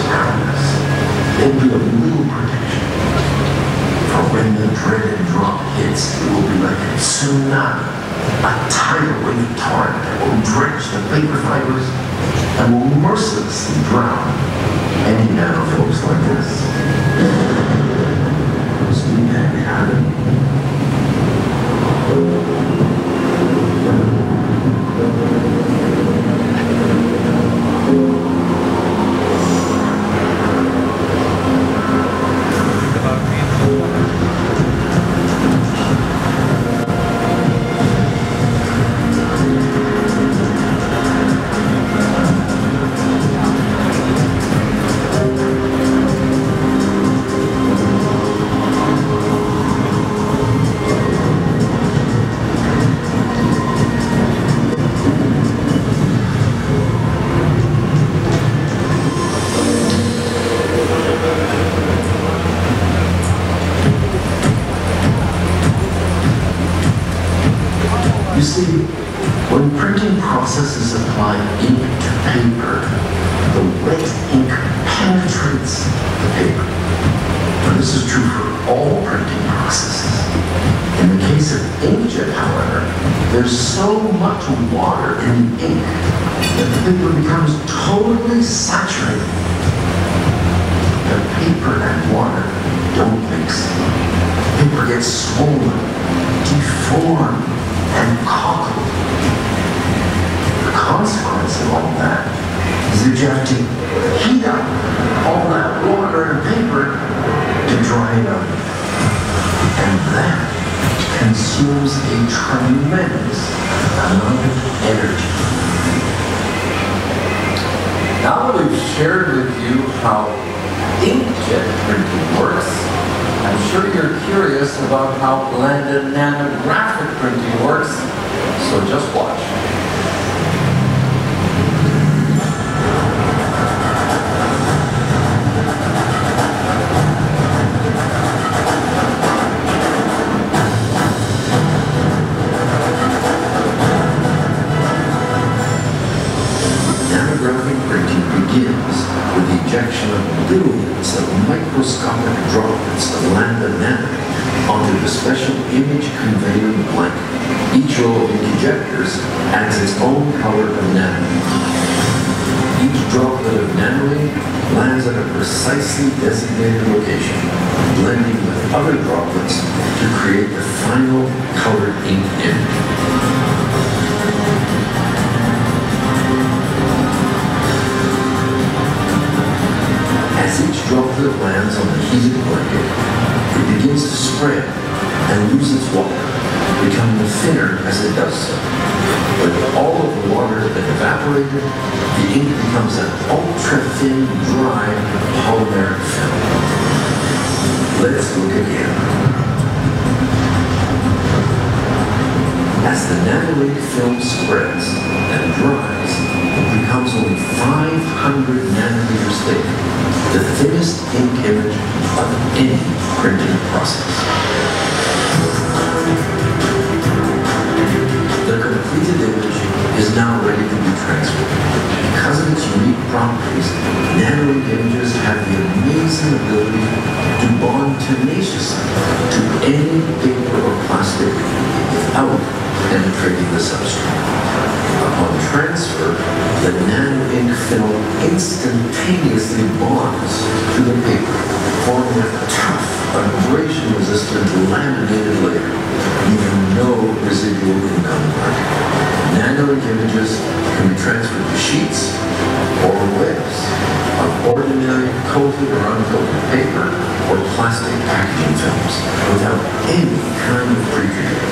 around us, there'll be a little protection. For when the dreaded drop hits, it will be like a tsunami, a tidal wave torrent that will drench the paper fibers and will mercilessly drown any nanofilms like this. So we have it happen. You see, when printing processes apply ink to paper, the wet ink penetrates the paper. Now, this is true for all printing processes. In the case of inkjet, however, there's so much water in the ink that the paper becomes totally saturated. The paper and water don't mix. Paper gets swollen, deformed, and cockled. The consequence of all that is that you have to heat up all that water and paper to dry it out. And that consumes a tremendous amount of energy. Now that we've shared with you how inkjet printing works, I'm sure you're curious about how Landa nanographic printing works, so just watch. Nanographic printing begins with the injection of billions of microscopic droplets of Landa nano onto the special image conveying blanket. Each row of ejectors adds its own color of nano. Each droplet of nano ink lands at a precisely designated location, blending with other droplets to create the final colored ink image. As each droplet lands on the heated blanket, it begins to spread and lose its water, becoming thinner as it does so. When all of the water has been evaporated, the ink becomes an ultra-thin, dry polymeric film. Let's look again. As the nano-ink film spreads and dries, it becomes only 500 nanometers thick, the thinnest ink image of any printing process. The completed image is now ready to be transferred. Because of its unique properties, nano-ink images have the amazing ability to bond tenaciously to any paper or plastic without penetrating the substrate. Upon transfer, the nano-ink film instantaneously bonds to the paper, forming a tough, abrasion-resistant laminated layer, leaving no residual incoming mark. Nano-ink images can be transferred to sheets or webs of ordinary coated or uncoated paper or plastic packaging films without any kind of pre-treatment.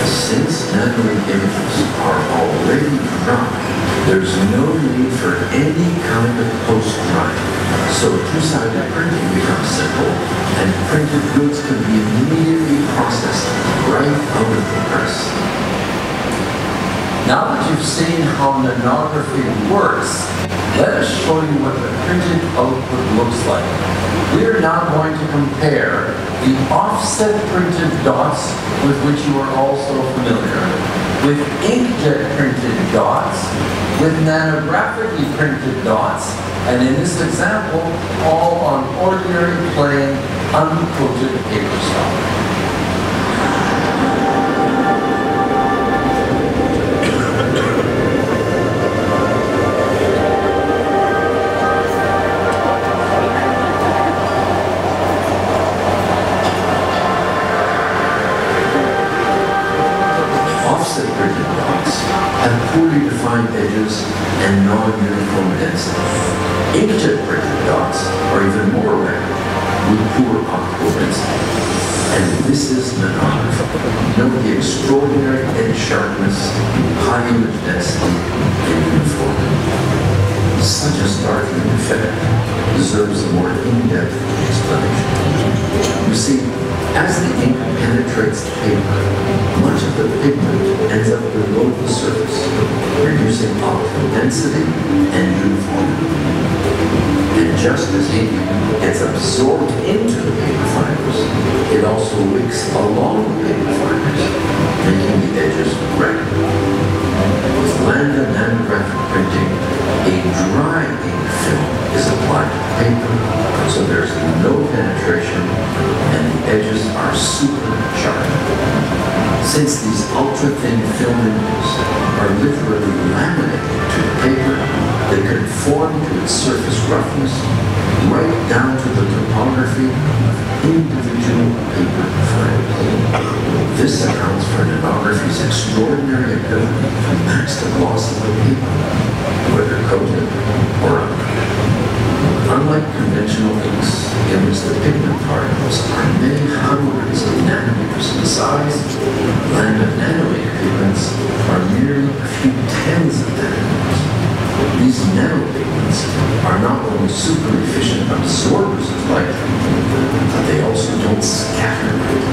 Since nano-ink images are already dry, there's no need for any kind of post-drying. So two-sided printing becomes simple, and printed goods can be immediately processed right out of the press. Now that you've seen how nanography works, Let us show you what the printed output looks like. We are now going to compare the offset printed dots with which you are also familiar, with inkjet printed dots, with nanographically printed dots, and in this example, all on ordinary, plain, uncoated paper stock. Offset printed dots have poorly defined edges and non-uniform density. Inkjet printed dots are even more rare, with poor optical density. And this is nanography. Note the extraordinary edge sharpness, high image density, and uniformity. Such a startling effect deserves a more in-depth explanation. You see, as the ink penetrates the paper, much of the pigment ends up below the surface, reducing optical density and uniformity. And just as ink gets absorbed into the paper fibers, it also wicks along the paper fibers, making the edges red. With Landa nanographic printing, a dry ink film is applied to the paper, so there's no penetration and the edges are super sharp. Since these ultra-thin film images are literally laminated to the paper, they conform to its surface roughness right down to the topography of individual paper fibers. This accounts for nanography's extraordinary ability to match the gloss of the paper, whether coated or uncoated. Unlike conventional inks, in which the pigment particles are many hundreds of nanometers in size, Landa nano ink pigments are merely a few tens of nanometers. These nanopigments are not only super efficient absorbers of light, but they also don't scatter light.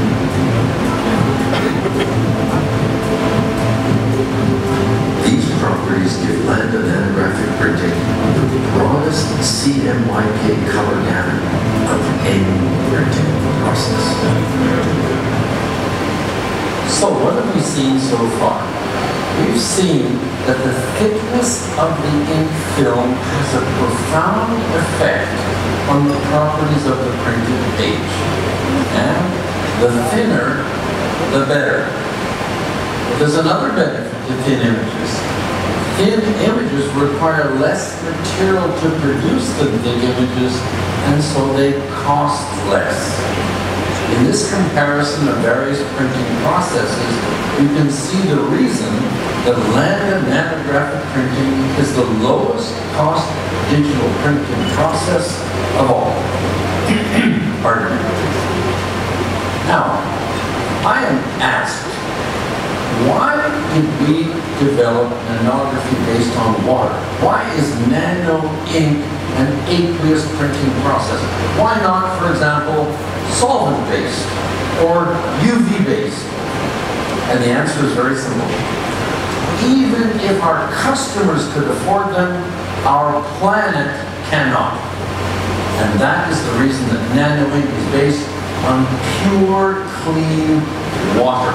These properties give Landa nanographic printing the broadest CMYK color gamut of any printing process. So what have we seen so far? We've seen that the thickness of the ink film has a profound effect on the properties of the printed page. And the thinner, the better. There's another benefit to thin images. Thin images require less material to produce than thick images, and so they cost less. In this comparison of various printing processes, you can see the reason that Landa nanographic printing is the lowest cost digital printing process of all. Pardon me. Now, I am asked, why did we develop nanography based on water? Why is nano ink an aqueous printing process? Why not, for example, solvent-based or UV-based? And the answer is very simple. Even if our customers could afford them, our planet cannot. And that is the reason that nano ink is based on pure, clean water.